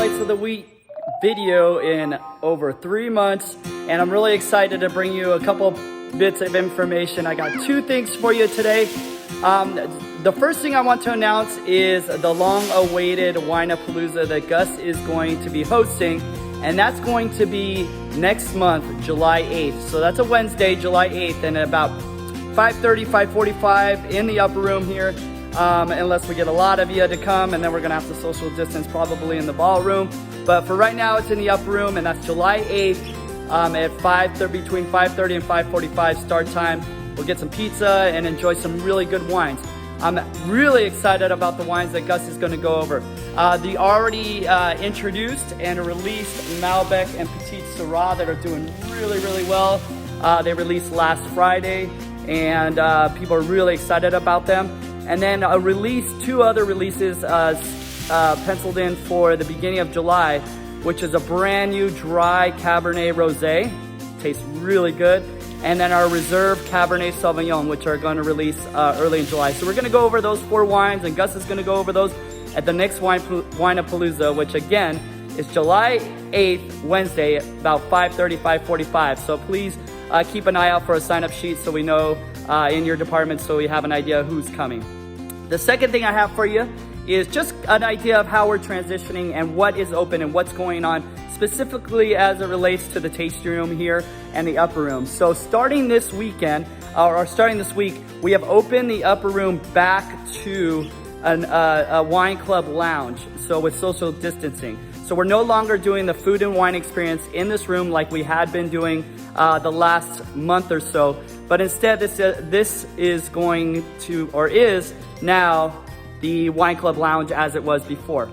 highlights of the week video in over 3 months, and I'm really excited to bring you a couple bits of information. I got 2 things for you today. The first thing I want to announce is the long-awaited Winepalooza that Gus is going to be hosting, and that's going to be next month, July 8th. So that's a Wednesday, July 8th, and at about 5:30, 5:45 in the upper room here, unless we get a lot of you to come, and then we're gonna have to social distance probably in the ballroom. But for right now, it's in the upper room, and that's July 8th at between 5:30 and 5:45 start time. We'll get some pizza and enjoy some really good wines. I'm really excited about the wines that Gus is gonna go over. The already introduced and released Malbec and Petite Sirah that are doing really, really well. They released last Friday, and people are really excited about them. And then 2 other releases penciled in for the beginning of July, which is a brand new dry Cabernet Rosé. Tastes really good. And then our Reserve Cabernet Sauvignon, which are going to release early in July. So we're going to go over those 4 wines, and Gus is going to go over those at the next Winepalooza, which again is July 8th, Wednesday, about 5:30, 5:45. So please keep an eye out for a sign-up sheet so we know in your department, so we have an idea who's coming. The second thing I have for you is just an idea of how we're transitioning and what is open and what's going on specifically as it relates to the tasting room here and the upper room. So starting this week, we have opened the upper room back to a wine club lounge, so with social distancing. So we're no longer doing the food and wine experience in this room like we had been doing the last month or so, but instead this is going to, or is now, the wine club lounge as it was before.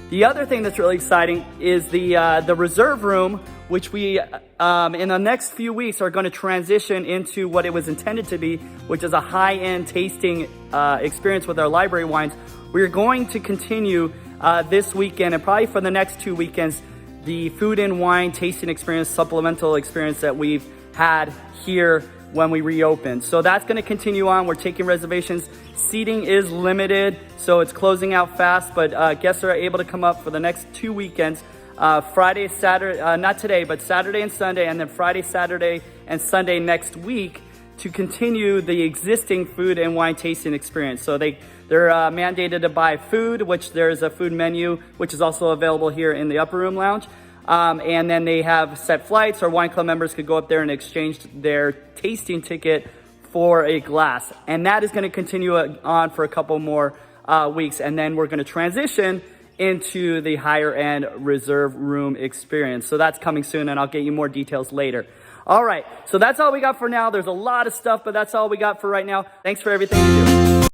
The other thing that's really exciting is the reserve room, which we in the next few weeks are going to transition into what it was intended to be, which is a high-end tasting experience with our library wines. We're going to continue this weekend, and probably for the next 2 weekends, the food and wine tasting experience, supplemental experience that we've had here when we reopen. So that's going to continue on. We're taking reservations. Seating is limited, so it's closing out fast, but guests are able to come up for the next 2 weekends, Friday, Saturday, not today, but Saturday and Sunday, and then Friday, Saturday, and Sunday next week to continue the existing food and wine tasting experience. So they're mandated to buy food, which there's a food menu, which is also available here in the upper room lounge. And then they have set flights, or wine club members could go up there and exchange their tasting ticket for a glass. And that is going to continue on for a couple more weeks. And then we're going to transition into the higher end reserve room experience. So that's coming soon, and I'll get you more details later. All right, so that's all we got for now. There's a lot of stuff, but that's all we got for right now. Thanks for everything you do.